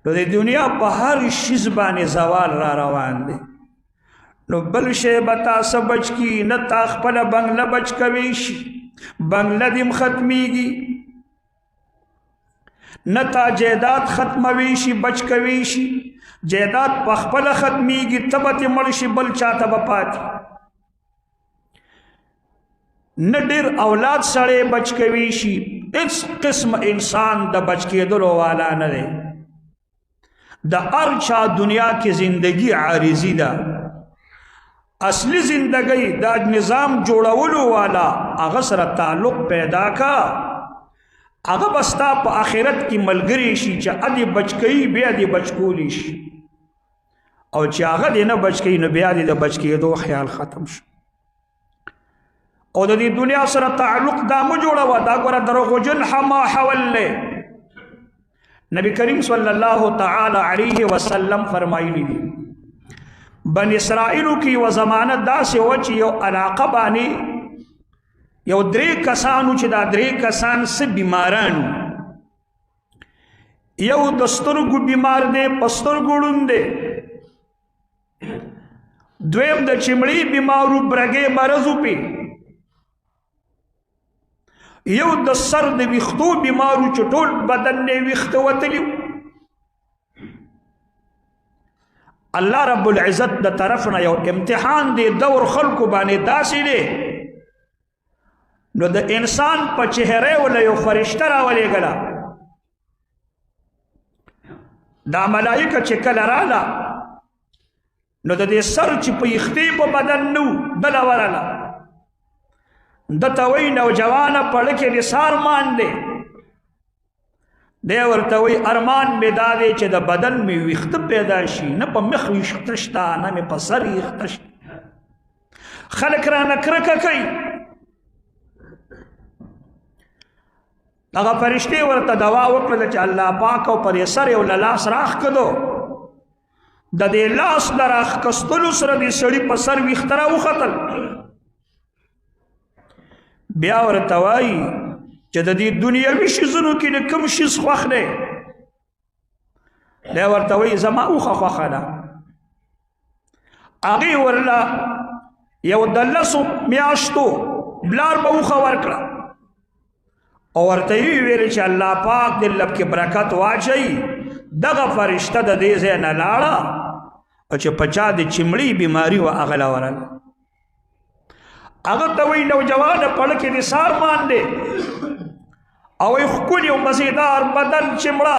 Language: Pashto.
نو د دنیا په هر شیز باندې زوال را روان دی نو بل شی به تا څه بچ کي نه تا خپله بنګله بچ کوی شي بنګله دې ختمیږي نه تا جیداد ختموي شي بچ کوي شي جیداد په خپله ختمیږي ته به ترې مړ شي بل چاته به پاتې نه ډېر اولاد سړی بچ کوي شي هېڅ قسم انسان د بچ کېدلو والا نه دی د هر چا دنیا کې زندگی عارضي ده اصلی زندگی دا نظام جوړولو والا هغه سره تعلق پیدا کا هغه به ستا په آخرت کې ملګری شي چې ادې بچ کوي بیا دې بچ کولی شي او چې هغه دې نه بچ کوي نو بیا دې د بچ کېدو خیال ختم شو او د دې دنیا سره تعلق دا مه جوړوه دا ګوره دروغجن حما حول دی نبی کریم صلی الله تعالی علیه وسلم فرمایلی دي بن اسرائیلو کی و زمانه داسې و چې یو علاقه باندې یو درې کسانو چې دا درې کسان څه بیمارانو یو د سترګو بیمار دی په سترګو ړوند دی دویم د چمړي بیمارو برګې مرضو پې یو د سر د ویښتو بیمارو چې ټول بدن نه ویښته وتلي الله رب العزت د طرفنا یو امتحان دی دور خلکو باندې داسې دی نو د انسان په چهره ولا یو فرشته راولېږله دا ملائکه چې کله راله نو د دې سر چې په یختې په بدن نه و بله ورله دته وایي نوجوانه پړه کې دې څه ارمان دی دی ورته وایي ارمان مې دا دی چې د بدن مې ویښته پیدا شي نه په مخ ویښته شته نه مې په سر ویښته شته خلک رانه کرکه کوي هغه فرشتې ورته دوا وکړله چې الله پاک او پر یې سر یې له لاس راښکدو د دې لاس د راښکستلو سره دې سړي په سر ویښته راوختل بیا ورته وایي چې د دې دنیوي شیزونو کې د کوم شیز خوښ دی دی ورته وایي زما اوښه خوښه ده هغې ورله یو د 10 میاشتو بلار به اوښه ورکړه او ورته یې ویل چې الله پاک دې لب کې برکت واچوي دغه فرشته د دې ځای نه لاړه او چې په چا د چمړي بیماري وه هغه له ورله هغه ته وایي نوجوانه پړه کې دې څه ارمان دی او یې ښکلي او مزېدار بدن چمړه